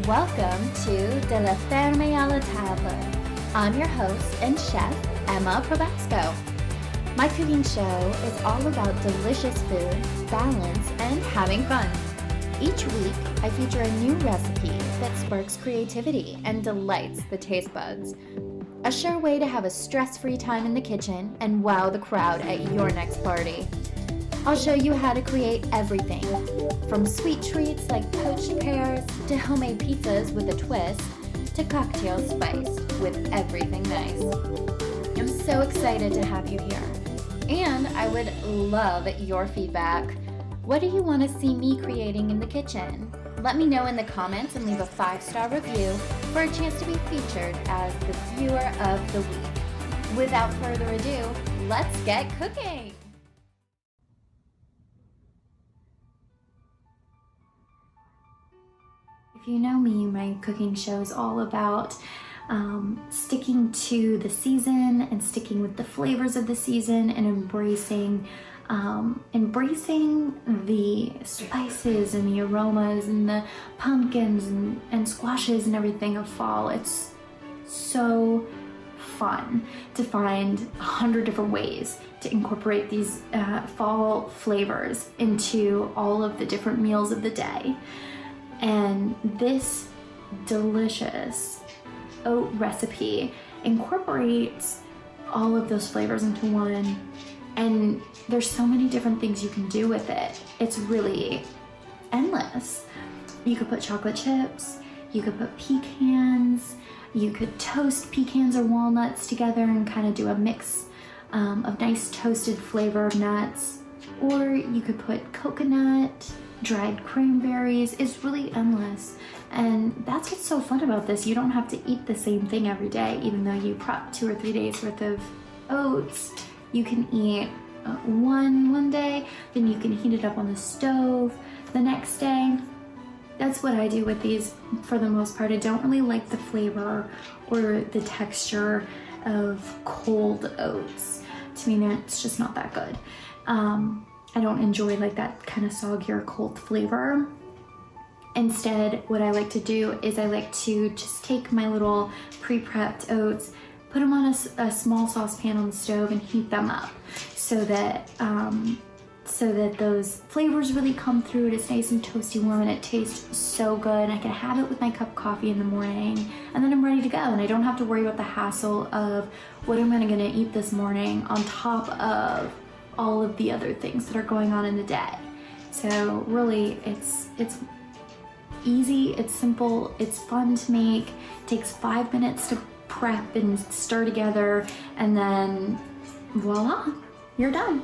Welcome to De la Ferme à la Table. I'm your host and chef, Emma Probasco. My cooking show is all about delicious food, balance, and having fun. Each week, I feature a new recipe that sparks creativity and delights the taste buds. A sure way to have a stress-free time in the kitchen and wow the crowd at your next party. I'll show you how to create everything, from sweet treats like poached pears to homemade pizzas with a twist to cocktails spiced with everything nice. I'm so excited to have you here, and I would love your feedback. What do you want to see me creating in the kitchen? Let me know in the comments and leave a 5-star review for a chance to be featured as the viewer of the week. Without further ado, let's get cooking! If you know me, my cooking show is all about sticking to the season and sticking with the flavors of the season and embracing the spices and the aromas and the pumpkins and squashes and everything of fall. It's so fun to find 100 different ways to incorporate these fall flavors into all of the different meals of the day. And this delicious oat recipe incorporates all of those flavors into one, and there's so many different things you can do with it. It's really endless. You could put chocolate chips, you could put pecans, you could toast pecans or walnuts together and kind of do a mix of nice toasted flavor of nuts, or you could put coconut, dried cranberries. Is really endless, and that's what's so fun about this. You don't have to eat the same thing every day. Even though you prep 2 or 3 days worth of oats, you can eat one day, then you can heat it up on the stove the next day. That's what I do with these for the most part. I don't really like the flavor or the texture of cold oats. To me, it's just not that good. I don't enjoy like that kind of soggier cold flavor. Instead, what I like to do is I like to just take my little pre-prepped oats, put them on a small saucepan on the stove and heat them up so that those flavors really come through. It's nice and toasty warm and it tastes so good. I can have it with my cup of coffee in the morning and then I'm ready to go, and I don't have to worry about the hassle of what am I gonna eat this morning on top of all of the other things that are going on in the day. So really, it's easy, it's simple, it's fun to make. It takes 5 minutes to prep and stir together, and then voila, you're done.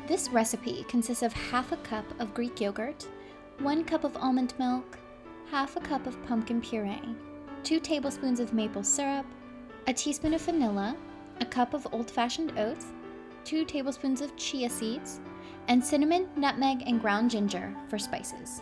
This recipe consists of half a cup of Greek yogurt, 1 cup of almond milk, half a cup of pumpkin puree, 2 tablespoons of maple syrup, a teaspoon of vanilla, a cup of old-fashioned oats, 2 tablespoons of chia seeds, and cinnamon, nutmeg, and ground ginger for spices.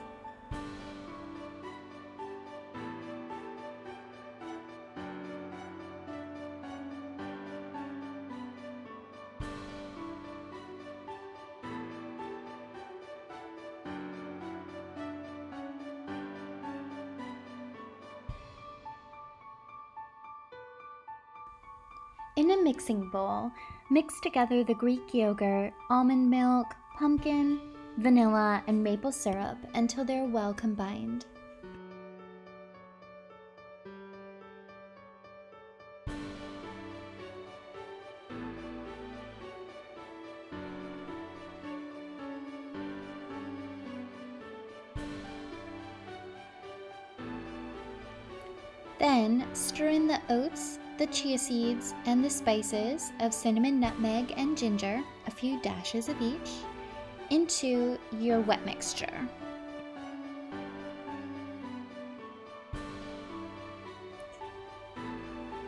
In a mixing bowl, mix together the Greek yogurt, almond milk, pumpkin, vanilla, and maple syrup until they're well combined. Then stir in the oats, the chia seeds, and the spices of cinnamon, nutmeg, and ginger, a few dashes of each, into your wet mixture.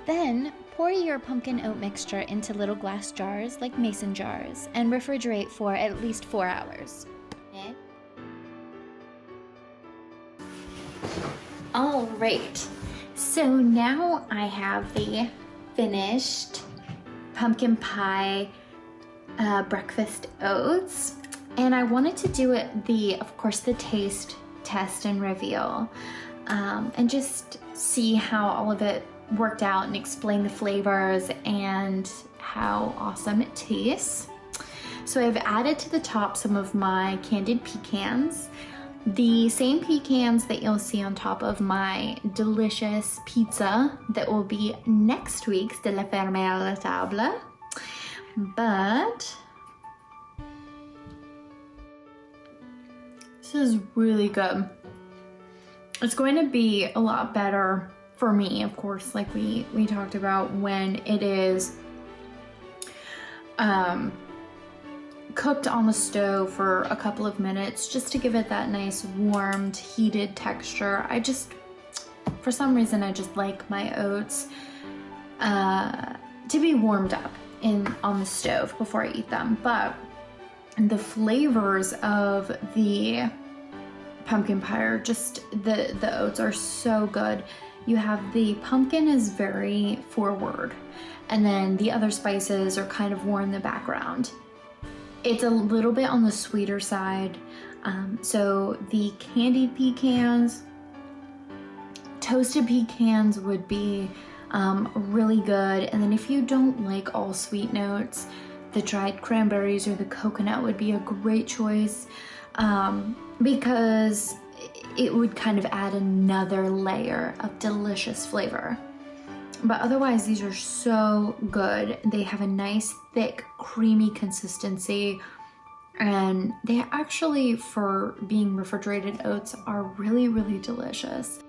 Then pour your pumpkin oat mixture into little glass jars like mason jars and refrigerate for at least 4 hours. All right, so now I have the finished pumpkin pie breakfast oats, and I wanted to do it of course, the taste test and reveal, and just see how all of it worked out and explain the flavors and how awesome it tastes. So I've added to the top some of my candied pecans, the same pecans that you'll see on top of my delicious pizza that will be next week's de la Ferme à la table. But this is really good. It's going to be a lot better for me, of course, like we talked about, when it is cooked on the stove for a couple of minutes, just to give it that nice warmed, heated texture. For some reason, I just like my oats to be warmed up on the stove before I eat them. But the flavors of the pumpkin pie are just, the oats are so good. You have the pumpkin is very forward, and then the other spices are kind of more in the background. It's a little bit on the sweeter side. So the candied pecans, toasted pecans would be really good. And then if you don't like all sweet notes, the dried cranberries or the coconut would be a great choice, because it would kind of add another layer of delicious flavor. But otherwise, these are so good. They have a nice, thick, creamy consistency. And they actually, for being refrigerated oats, are really, really delicious.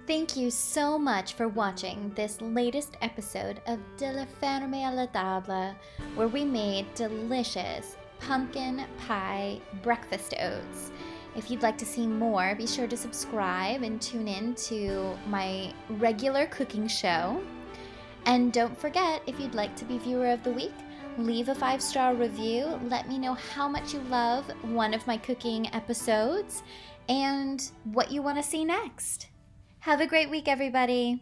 Thank you so much for watching this latest episode of De la Ferme à la table, where we made delicious pumpkin pie breakfast oats. If you'd like to see more, be sure to subscribe and tune in to my regular cooking show. And don't forget, if you'd like to be Viewer of the Week, leave a 5-star review. Let me know how much you love one of my cooking episodes and what you want to see next. Have a great week, everybody.